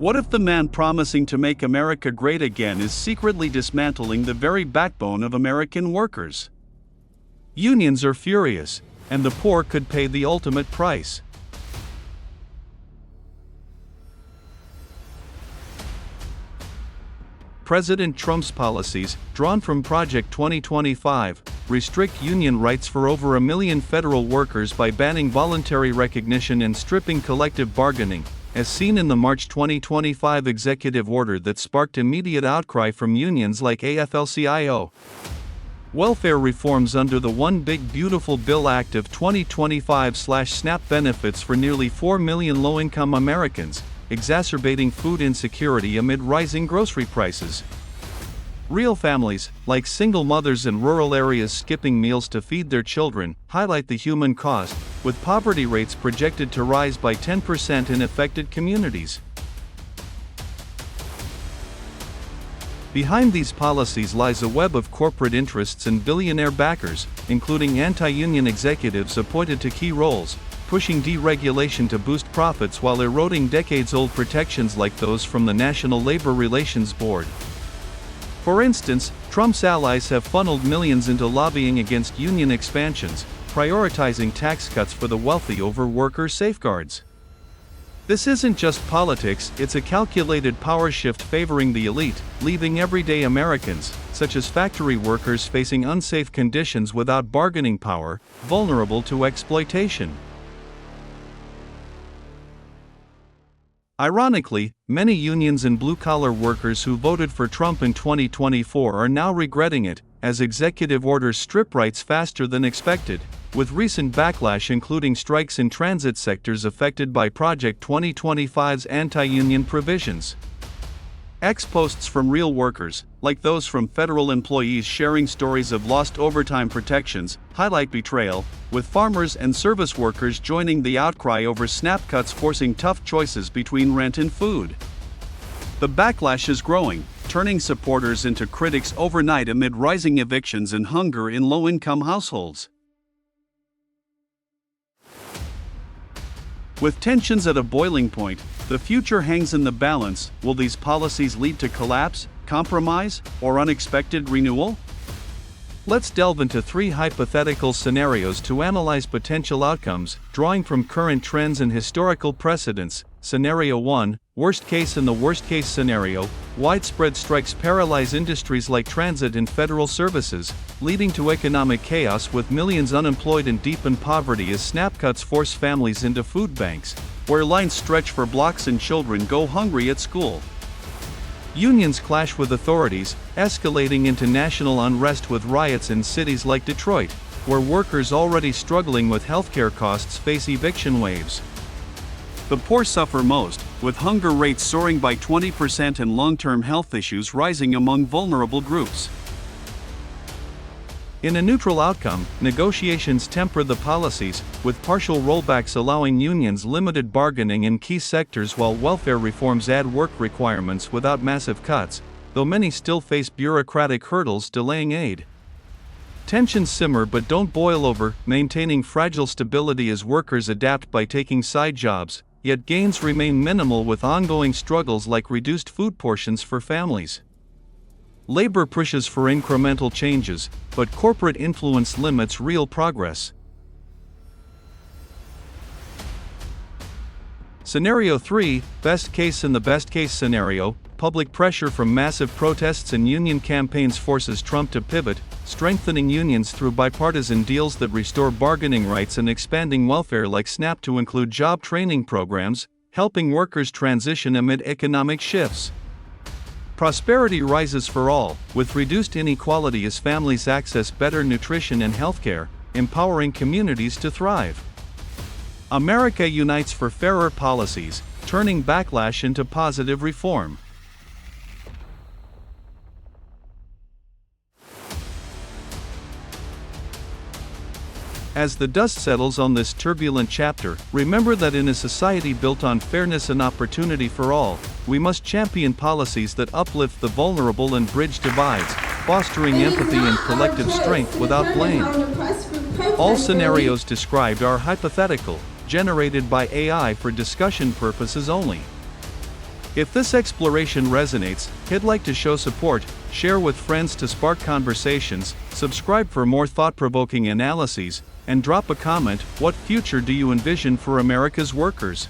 What if the man promising to make America great again is secretly dismantling the very backbone of American workers? Unions are furious, and the poor could pay the ultimate price. President Trump's policies, drawn from Project 2025, restrict union rights for over 1 million federal workers by banning voluntary recognition and stripping collective bargaining, as seen in the March 2025 executive order that sparked immediate outcry from unions like AFL-CIO. Welfare reforms under the One Big Beautiful Bill Act of 2025/SNAP benefits for nearly 4 million low-income Americans, exacerbating food insecurity amid rising grocery prices. Real families, like single mothers in rural areas skipping meals to feed their children, highlight the human cost, with poverty rates projected to rise by 10% in affected communities. Behind these policies lies a web of corporate interests and billionaire backers, including anti-union executives appointed to key roles, pushing deregulation to boost profits while eroding decades-old protections like those from the National Labor Relations Board. For instance, Trump's allies have funneled millions into lobbying against union expansions, prioritizing tax cuts for the wealthy over worker safeguards. This isn't just politics, it's a calculated power shift favoring the elite, leaving everyday Americans, such as factory workers facing unsafe conditions without bargaining power, vulnerable to exploitation. Ironically, many unions and blue-collar workers who voted for Trump in 2024 are now regretting it, as executive orders strip rights faster than expected, with recent backlash including strikes in transit sectors affected by Project 2025's anti-union provisions. Posts from real workers, like those from federal employees sharing stories of lost overtime protections, highlight betrayal, with farmers and service workers joining the outcry over SNAP cuts forcing tough choices between rent and food. The backlash is growing, turning supporters into critics overnight amid rising evictions and hunger in low-income households. With tensions at a boiling point, the future hangs in the balance. Will these policies lead to collapse, compromise, or unexpected renewal? Let's delve into 3 hypothetical scenarios to analyze potential outcomes, drawing from current trends and historical precedents. Scenario 1, worst case. In the worst-case scenario, widespread strikes paralyze industries like transit and federal services, leading to economic chaos with millions unemployed and deep in poverty as SNAP cuts force families into food banks, where lines stretch for blocks and children go hungry at school. Unions clash with authorities, escalating into national unrest with riots in cities like Detroit, where workers already struggling with healthcare costs face eviction waves. The poor suffer most, with hunger rates soaring by 20% and long-term health issues rising among vulnerable groups. In a neutral outcome, negotiations temper the policies, with partial rollbacks allowing unions limited bargaining in key sectors while welfare reforms add work requirements without massive cuts, though many still face bureaucratic hurdles delaying aid. Tensions simmer but don't boil over, maintaining fragile stability as workers adapt by taking side jobs, yet gains remain minimal with ongoing struggles like reduced food portions for families. Labor pushes for incremental changes, but corporate influence limits real progress. Scenario 3, best case. In the best-case scenario, public pressure from massive protests and union campaigns forces Trump to pivot, strengthening unions through bipartisan deals that restore bargaining rights and expanding welfare like SNAP to include job training programs, helping workers transition amid economic shifts. Prosperity rises for all, with reduced inequality as families access better nutrition and healthcare, empowering communities to thrive. America unites for fairer policies, turning backlash into positive reform. As the dust settles on this turbulent chapter, remember that in a society built on fairness and opportunity for all, we must champion policies that uplift the vulnerable and bridge divides, fostering empathy and collective strength without blame. All scenarios described are hypothetical, generated by AI for discussion purposes only. If this exploration resonates, hit like to show support, share with friends to spark conversations, subscribe for more thought-provoking analyses, and drop a comment. What future do you envision for America's workers?